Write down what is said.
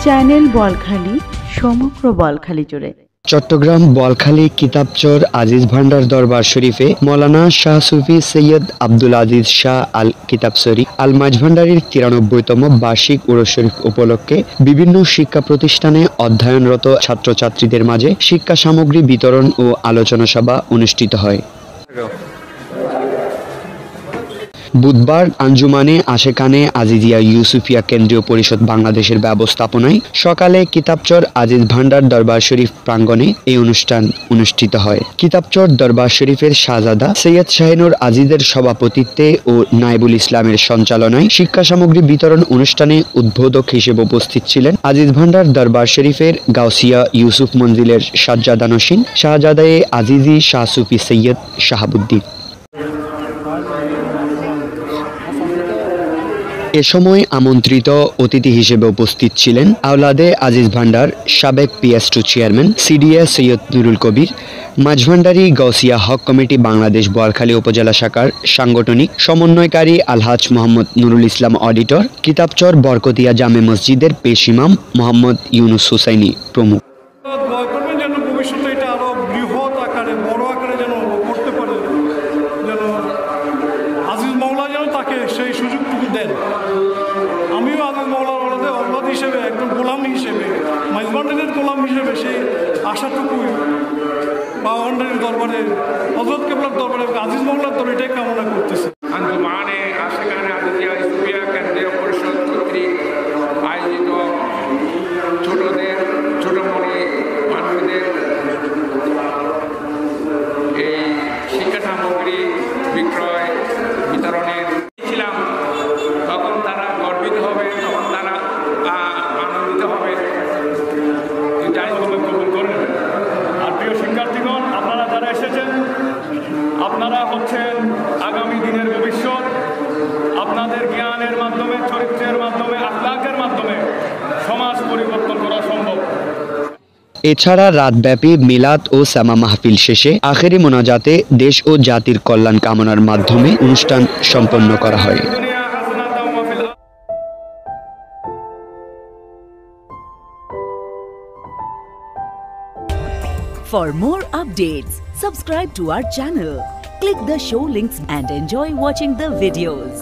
Channel Balkhali সমগ্র বলখালি জুড়ে। চট্টগ্রাম বলখালি কিতাবচর আজিজ ভান্ডার দরবার শরীফে মৌলানা শাহ সুফি সৈয়দ আব্দুল আজিজ শাহ আল কিতাবসরি আল মাঝভান্ডারীর 93তম বার্ষিক উরস শরীফ উপলক্ষে বিভিন্ন শিক্ষা প্রতিষ্ঠানে অধ্যয়নরত ছাত্রছাত্রীদের মাঝে শিক্ষা সামগ্রী বিতরণ ও আলোচনা সভা অনুষ্ঠিত হয়। বুধবার আঞ্জুমানে আশেকানে আজিজিয়া ইউসুফিয়া কেন্দ্রীয় পরিষদ বাংলাদেশের ব্যবস্থাপনায় সকালে কিতাবচর আজিজ ভান্ডার দরবার শরীফ প্রাঙ্গণে এই অনুষ্ঠান অনুষ্ঠিত হয়। কিতাবচর দরবার শরীফের শাহজাদা সৈয়দ শাহিনুর আজিজের সভাপতিত্বে ও নাইবুল ইসলামের সঞ্চালনায় শিক্ষা সামগ্রী বিতরণ অনুষ্ঠানে উদ্বোধক হিসেবে উপস্থিত ছিলেন আজিজ ভান্ডার দরবার শরীফের গাউসিয়া ইউসুফ মঞ্জিলের সাজ্জাদা নসীন শাহজাদায়ে আজিজি শাহ সুফি সৈয়দ শাহাবুদ্দিন। এ সময় আমন্ত্রিত অতিথি হিসেবে উপস্থিত ছিলেন আওলাদে আজিজ ভান্ডার সাবেক PS2 chairman CDS Syed Nurul Kabir, Maijbhandari Gausia Haq committee Bangladesh Boalkhali upazila শাখার সাংগঠনিক সমন্বয়কারী আলহাজ মোহাম্মদ নুরুল ইসলাম অডিটর, কিতাবচর বরকতিয়া জামে মসজিদের পেশ ইমাম মোহাম্মদ ইউনুস হুসাইনি প্রমুখ। সেই সুযোগটুকু দেন। আমিও আজিজ মওলার ওলাদ হিসেবে একদম গোলাম হিসেবে মাইজভান্ডারের গোলাম হিসেবে সেই আশাটুকুই বাউন্ডারির দরবারে হযরত কেবলার দরবারে আজিজ মওলার দরবারে এটাই কামনা করতেছি। আঞ্জুমানে আশেকানে আজিজিয়া ইউসুফিয়া কেন্দ্রীয় পরিষদ কর্তৃক আয়োজিত ছোটদের ছোটমণি মানুষদের এই শিক্ষা সামগ্রী বিক্রয় বিতরণের ছিলাম, তখন তারা গর্বিত হবে, তখন তারা আনন্দিত হবে। যাই কবুল করে নেবেন। আর প্রিয় শিক্ষার্থীগণ, আপনারা যারা এসেছেন, আপনারা হচ্ছেন আগামী দিনের ভবিষ্যৎ। আপনাদের জ্ঞানের মাধ্যমে, চরিত্রের মাধ্যমে, আখলাকের মাধ্যমে সমাজ পরিবর্তন করা সম্ভব। এছাড়া রাতব্যাপী মিলাদ ও সামা মাহফিল শেষে আখেরি মোনাজাতে দেশ ও জাতির কল্যাণ কামনার মাধ্যমে অনুষ্ঠান সম্পন্ন করা হয়। For more updates, subscribe to our channel, click the show links and enjoy watching the videos.